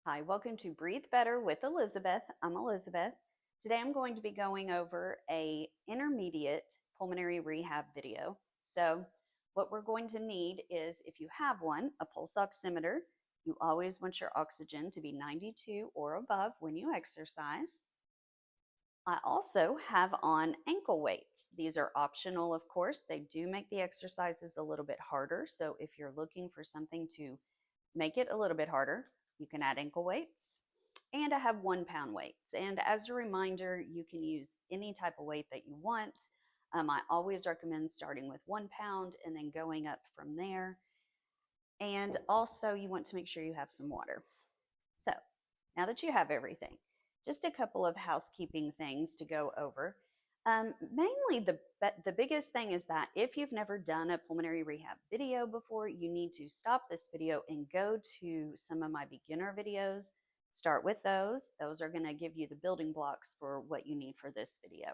Hi, welcome to Breathe Better with Elizabeth. I'm Elizabeth. Today I'm going to be going over a intermediate pulmonary rehab video. So what we're going to need is, if you have one, a pulse oximeter. You always want your oxygen to be 92 or above when you exercise. I also have on ankle weights. These are optional, of course. They do make the exercises a little bit harder. So if you're looking for something to make it a little bit harder, you can add ankle weights. And I have 1 pound weights. And as a reminder, you can use any type of weight that you want. I always recommend starting with 1 pound and then going up from there. And also, you want to make sure you have some water. So now that you have everything, just a couple of housekeeping things to go over. Mainly, the biggest thing is that if you've never done a pulmonary rehab video before, you need to stop this video and go to some of my beginner videos. Start with those. Those are going to give you the building blocks for what you need for this video.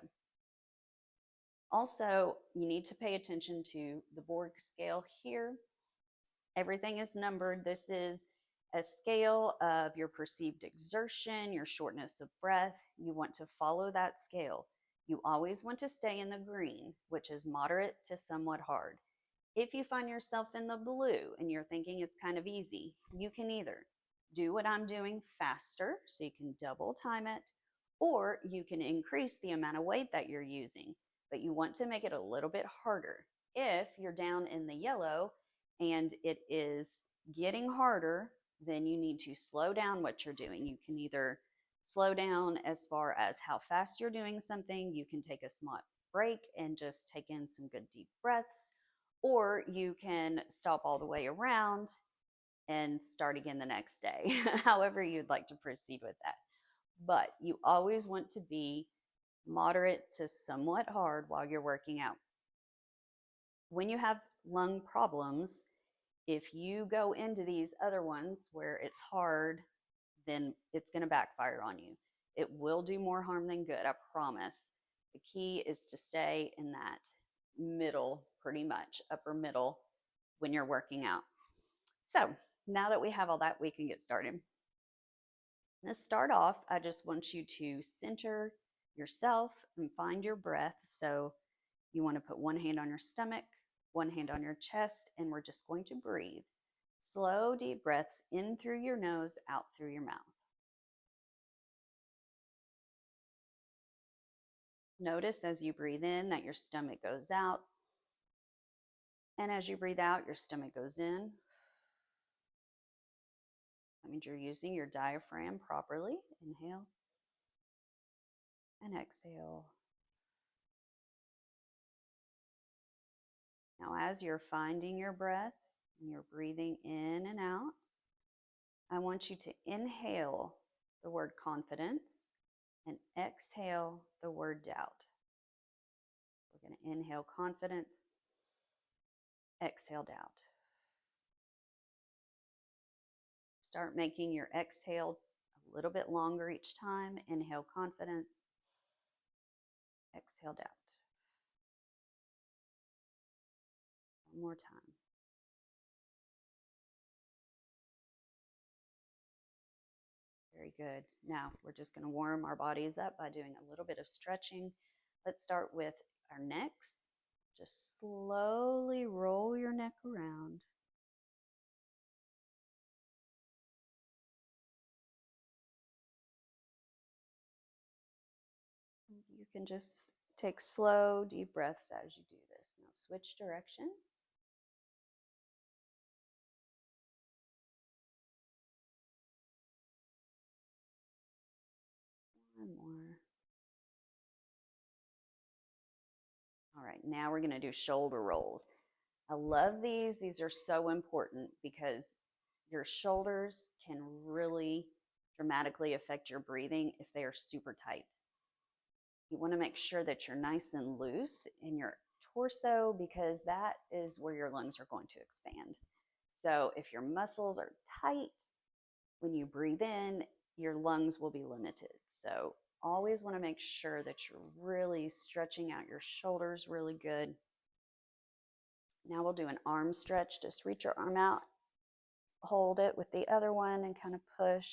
Also, you need to pay attention to the Borg scale here. Everything is numbered. This is a scale of your perceived exertion, your shortness of breath. You want to follow that scale. You always want to stay in the green, which is moderate to somewhat hard. If you find yourself in the blue and you're thinking it's kind of easy, you can either do what I'm doing faster, so you can double time it, or you can increase the amount of weight that you're using, but you want to make it a little bit harder. If you're down in the yellow and it is getting harder, then you need to slow down what you're doing. You can either slow down as far as how fast you're doing something, you can take a small break and just take in some good deep breaths, or you can stop all the way around and start again the next day, however you'd like to proceed with that. But you always want to be moderate to somewhat hard while you're working out. When you have lung problems, if you go into these other ones where it's hard, then it's going to backfire on you. It will do more harm than good, I promise. The key is to stay in that middle, pretty much upper middle, when you're working out. So now that we have all that, we can get started. To start off, I just want you to center yourself and find your breath. So you want to put one hand on your stomach, one hand on your chest, and we're just going to breathe. Slow, deep breaths in through your nose, out through your mouth. Notice as you breathe in that your stomach goes out, and as you breathe out, your stomach goes in. That means you're using your diaphragm properly. Inhale and exhale. Now, as you're finding your breath and you're breathing in and out, I want you to inhale the word confidence and exhale the word doubt. We're going to inhale confidence, exhale doubt. Start making your exhale a little bit longer each time. Inhale confidence, exhale doubt. One more time. Very good. Now we're just going to warm our bodies up by doing a little bit of stretching. Let's start with our necks. Just slowly roll your neck around. You can just take slow, deep breaths as you do this. Now switch directions. One more. All right, now we're going to do shoulder rolls. I love these. These are so important because your shoulders can really dramatically affect your breathing if they are super tight. You want to make sure that you're nice and loose in your torso because that is where your lungs are going to expand. So if your muscles are tight, when you breathe in, your lungs will be limited. So always want to make sure that you're really stretching out your shoulders really good. Now we'll do an arm stretch. Just reach your arm out, hold it with the other one and kind of push.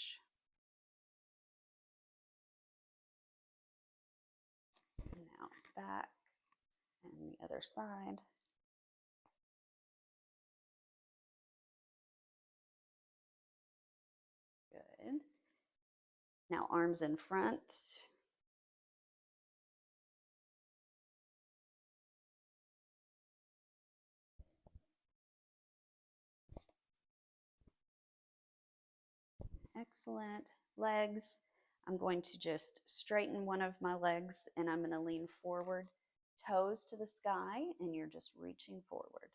back and the other side. Good. Now arms in front. Excellent. Legs. I'm going to just straighten one of my legs and I'm going to lean forward, toes to the sky, and you're just reaching forward.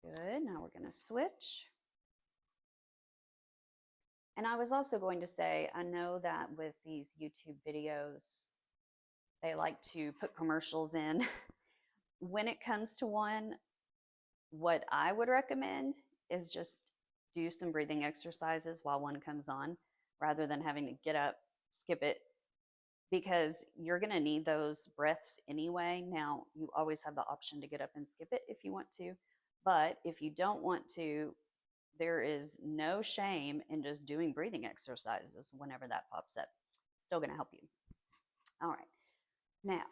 Good. Now we're going to switch. And I was also going to say, I know that with these YouTube videos, they like to put commercials in. When it comes to one, what I would recommend is just do some breathing exercises while one comes on, rather than having to get up, skip it, because you're going to need those breaths anyway. Now, you always have the option to get up and skip it if you want to, but if you don't want to, there is no shame in just doing breathing exercises whenever that pops up. Still going to help you. All right. Now,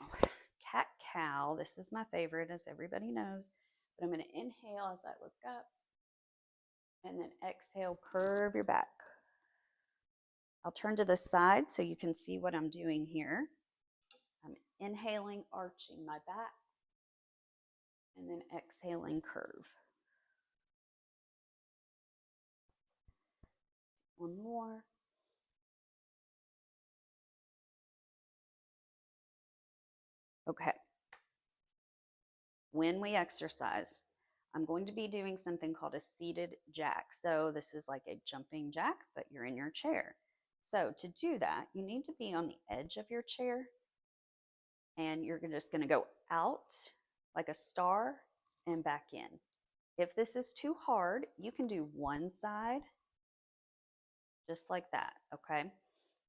cat cow. This is my favorite, as everybody knows. But I'm going to inhale as I look up. And then exhale, curve your back. I'll turn to the side so you can see what I'm doing here. I'm inhaling, arching my back. And then exhaling, curve. One more. Okay. When we exercise, I'm going to be doing something called a seated jack. So this is like a jumping jack, but you're in your chair. So to do that, you need to be on the edge of your chair, and you're just going to go out like a star and back in. If this is too hard, you can do one side just like that, okay?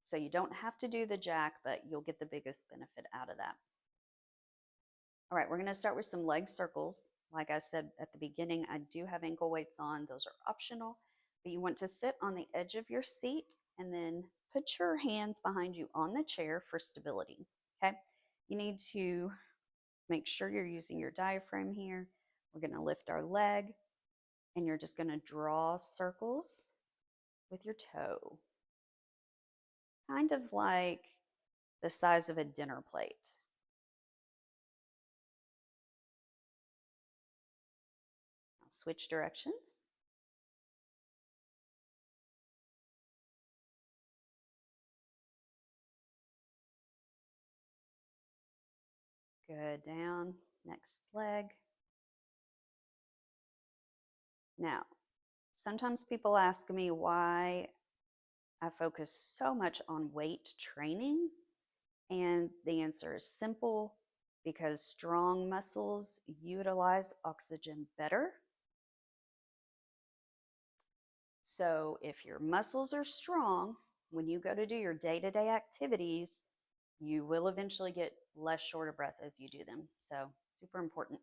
So you don't have to do the jack, but you'll get the biggest benefit out of that. All right, we're going to start with some leg circles. Like I said at the beginning, I do have ankle weights on. Those are optional, but you want to sit on the edge of your seat and then put your hands behind you on the chair for stability, okay? You need to make sure you're using your diaphragm here. We're going to lift our leg, and you're just going to draw circles with your toe, kind of like the size of a dinner plate. Now switch directions. Good, down, next leg. Now, sometimes people ask me why I focus so much on weight training, and the answer is simple: because strong muscles utilize oxygen better. So if your muscles are strong, when you go to do your day-to-day activities, you will eventually get less short of breath as you do them. So super important.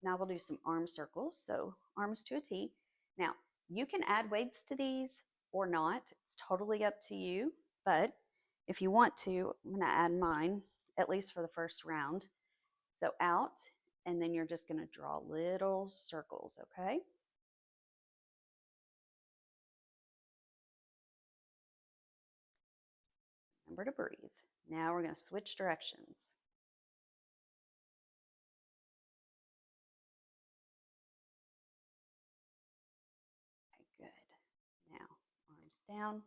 Now we'll do some arm circles. So arms to a T. Now you can add weights to these or not. It's totally up to you. But if you want to, I'm going to add mine, at least for the first round. So out, and then you're just going to draw little circles, okay? Remember to breathe. Now we're going to switch directions. Okay, good. Now arms down.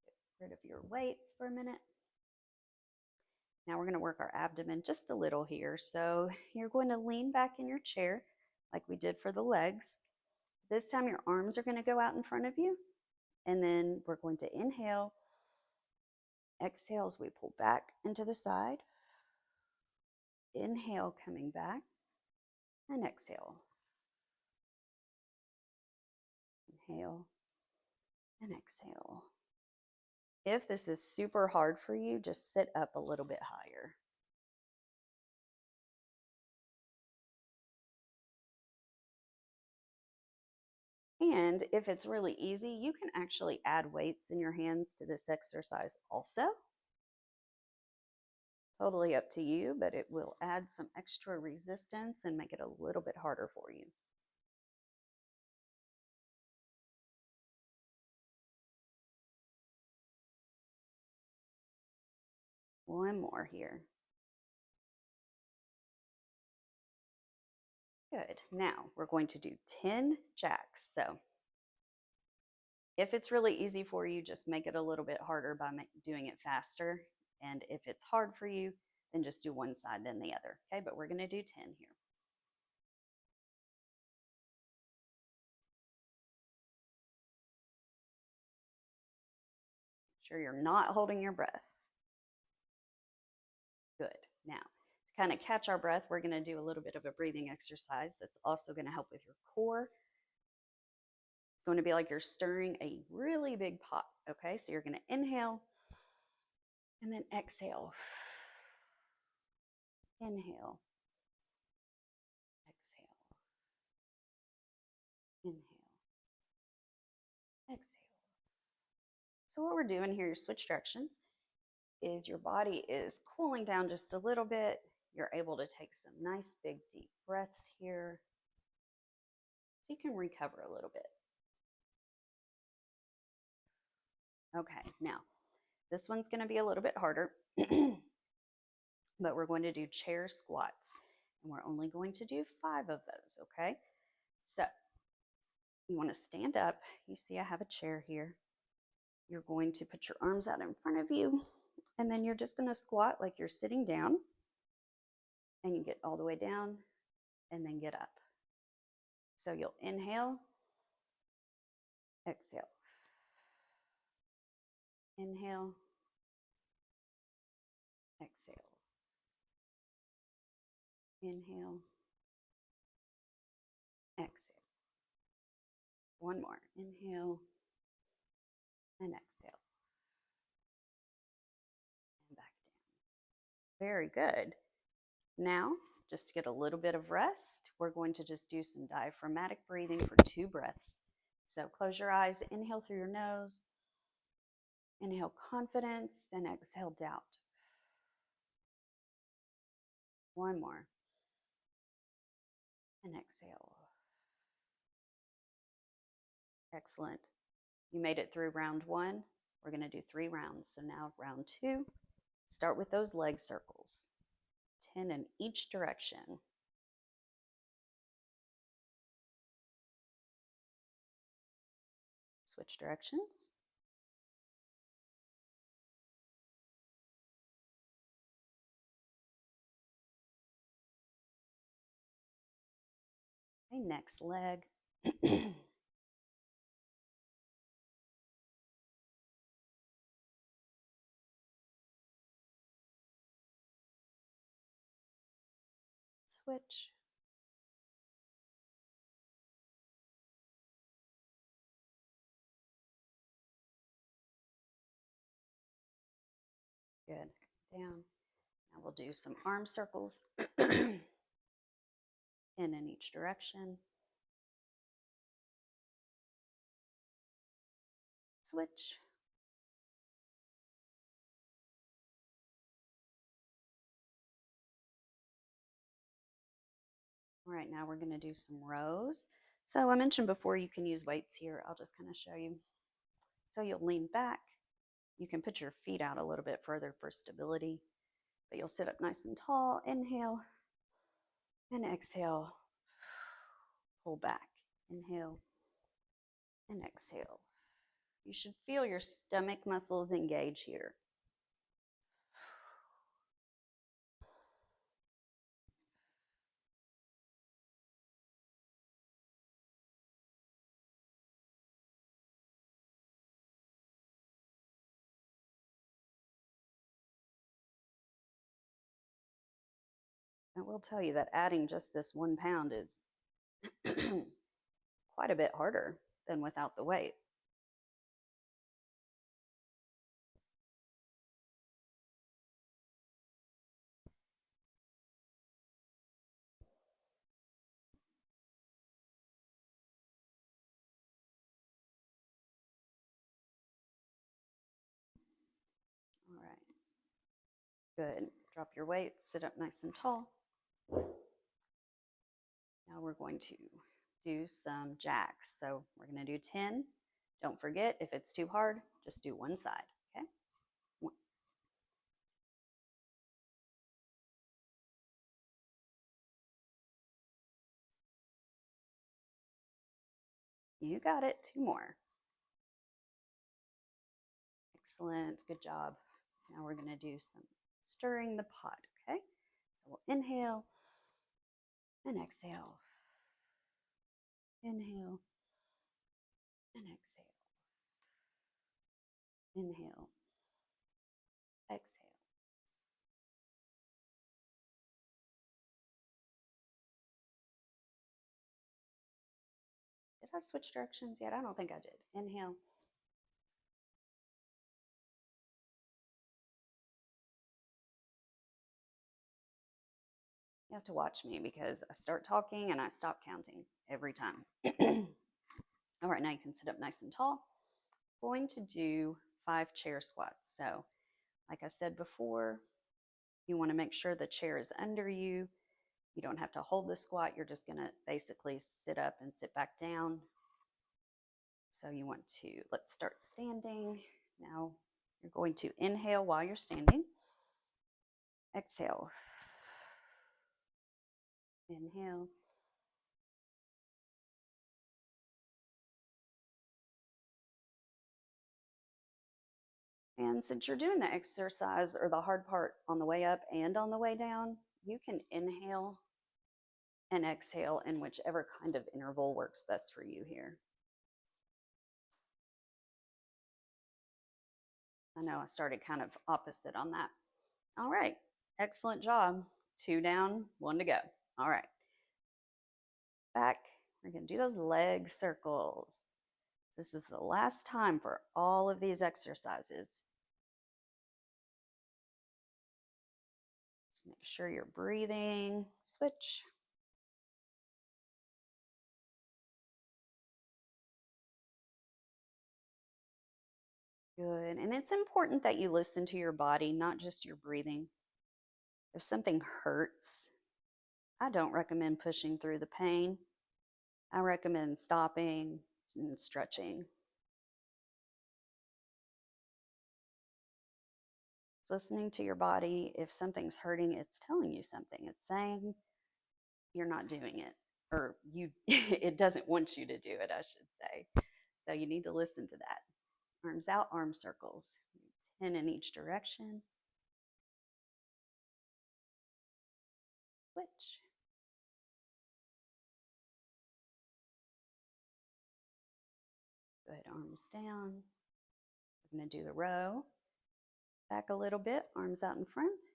Get rid of your weights for a minute. Now we're going to work our abdomen just a little here. So you're going to lean back in your chair like we did for the legs. This time your arms are going to go out in front of you. And then we're going to inhale. Exhale as we pull back into the side. Inhale, coming back. And exhale. Inhale and exhale. If this is super hard for you, just sit up a little bit higher. And if it's really easy, you can actually add weights in your hands to this exercise also. Totally up to you, but it will add some extra resistance and make it a little bit harder for you. One more here. Good. Now we're going to do 10 jacks. So if it's really easy for you, just make it a little bit harder by doing it faster. And if it's hard for you, then just do one side, then the other. Okay, but we're going to do 10 here. Sure you're not holding your breath. Good. Now, to kind of catch our breath, we're going to do a little bit of a breathing exercise that's also going to help with your core. It's going to be like you're stirring a really big pot. Okay, so you're going to inhale and then exhale. Inhale. Exhale. Inhale. Exhale. So what we're doing here, you switch directions, is your body is cooling down just a little bit. You're able to take some nice big deep breaths here so you can recover a little bit. Okay, now this one's going to be a little bit harder, but we're going to do chair squats, and we're only going to do 5 of those, okay? So you want to stand up. You see I have a chair here. You're going to put your arms out in front of you, and then you're just going to squat like you're sitting down, and you get all the way down and then get up. So you'll inhale, exhale, inhale, exhale, inhale, exhale. One more, inhale and exhale, and back down. Very good. Now, just to get a little bit of rest, we're going to just do some diaphragmatic breathing for 2 breaths. So close your eyes, inhale through your nose, inhale confidence, and exhale doubt. One more, and exhale. Excellent. You made it through round 1. We're going to do 3 rounds. So now round 2, start with those leg circles, 10 in each direction. Switch directions. Okay, next leg. Switch. Good. Down. Now we'll do some arm circles. 10 in each direction. Switch. All right, now we're going to do some rows. So I mentioned before you can use weights here. I'll just kind of show you. So you'll lean back. You can put your feet out a little bit further for stability, but you'll sit up nice and tall. Inhale and exhale. Pull back. Inhale and exhale. You should feel your stomach muscles engage here. I will tell you that adding just this 1 pound is quite a bit harder than without the weight. Good. Drop your weight, sit up nice and tall. Now we're going to do some jacks. So we're going to do 10. Don't forget, if it's too hard, just do one side, okay? One. You got it. 2 more. Excellent. Good job. Now we're going to do some stirring the pot, okay? So we'll inhale and exhale. Inhale and exhale. Inhale, exhale. Did I switch directions yet? I don't think I did. Inhale. You have to watch me because I start talking and I stop counting every time. All right, now you can sit up nice and tall. Going to do 5 chair squats. So, like I said before, you want to make sure the chair is under you. You don't have to hold the squat. You're just going to basically sit up and sit back down. So you want to, let's start standing. Now you're going to inhale while you're standing. Exhale. Inhale. And since you're doing the exercise or the hard part on the way up and on the way down, you can inhale and exhale in whichever kind of interval works best for you here. I know I started kind of opposite on that. All right, excellent job. 2 down, 1 to go. All right, back. We're gonna do those leg circles. This is the last time for all of these exercises. Just make sure you're breathing. Switch. Good. And it's important that you listen to your body, not just your breathing. If something hurts, I don't recommend pushing through the pain. I recommend stopping and stretching. It's listening to your body. If something's hurting, it's telling you something. It's saying you're not doing it, or it doesn't want you to do it, I should say. So you need to listen to that. Arms out, arm circles. 10 in each direction. Switch. Good, arms down. We're going to do the row. Back a little bit, arms out in front.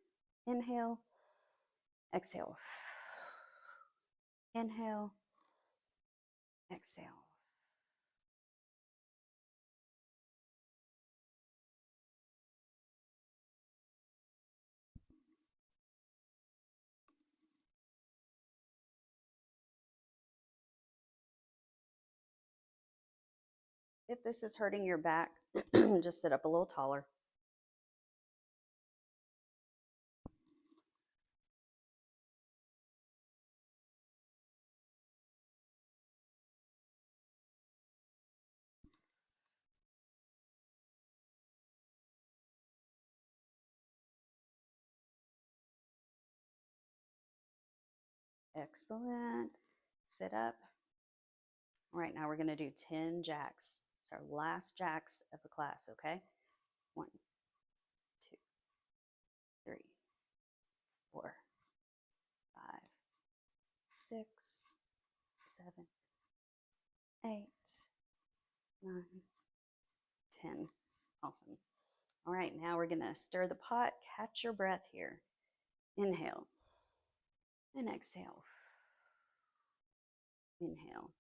Inhale, exhale. Inhale, exhale. If this is hurting your back, just sit up a little taller. Excellent. Sit up. All right, now we're going to do 10 jacks. It's our last jacks of the class, okay? 1, 2, 3, 4, 5, 6, 7, 8, 9, 10. Awesome. All right, now we're going to stir the pot. Catch your breath here. Inhale and exhale. Inhale.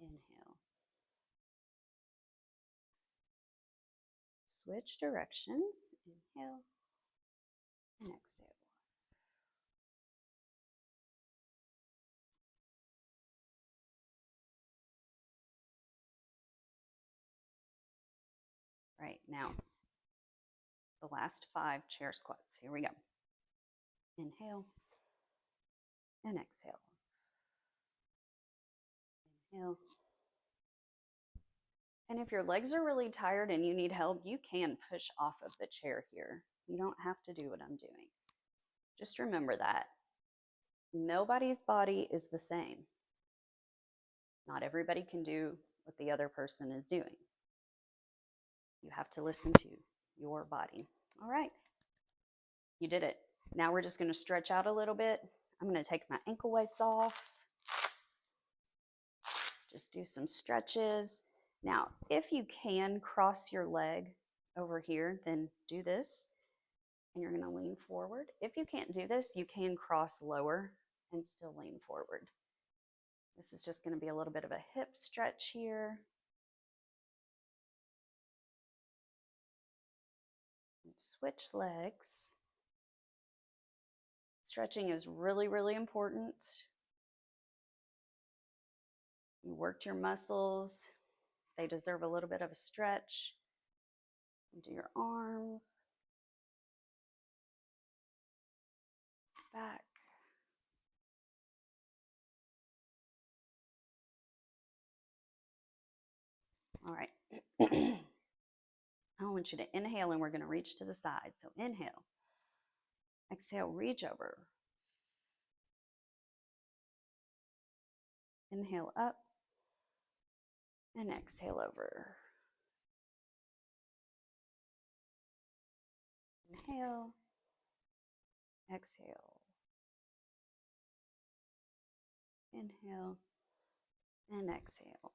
Inhale. Switch directions. Inhale and exhale. Right, now the last 5 chair squats. Here we go. Inhale and exhale. Inhale. And if your legs are really tired and you need help, you can push off of the chair here. You don't have to do what I'm doing. Just remember that. Nobody's body is the same. Not everybody can do what the other person is doing. You have to listen to your body. All right. You did it. Now we're just going to stretch out a little bit. I'm going to take my ankle weights off. Just do some stretches. Now, if you can cross your leg over here, then do this. And you're going to lean forward. If you can't do this, you can cross lower and still lean forward. This is just going to be a little bit of a hip stretch here. And switch legs. Stretching is really, really important. You worked your muscles. They deserve a little bit of a stretch. Do your arms. Back. All right. I want you to inhale and we're going to reach to the side. So inhale. Exhale, reach over. Inhale up. And exhale over. Inhale. Exhale. Inhale. And exhale.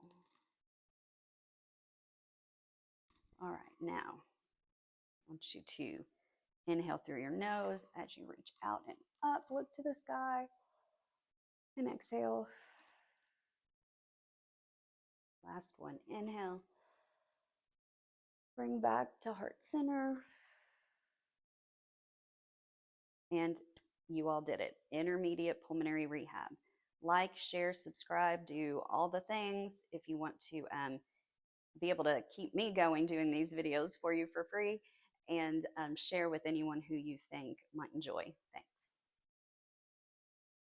All right, now I want you to inhale through your nose as you reach out and up, look to the sky, and exhale. Last one, inhale. Bring back to heart center. And you all did it. Intermediate pulmonary rehab. Like, share, subscribe, do all the things if you want to be able to keep me going doing these videos for you for free, and share with anyone who you think might enjoy. Thanks.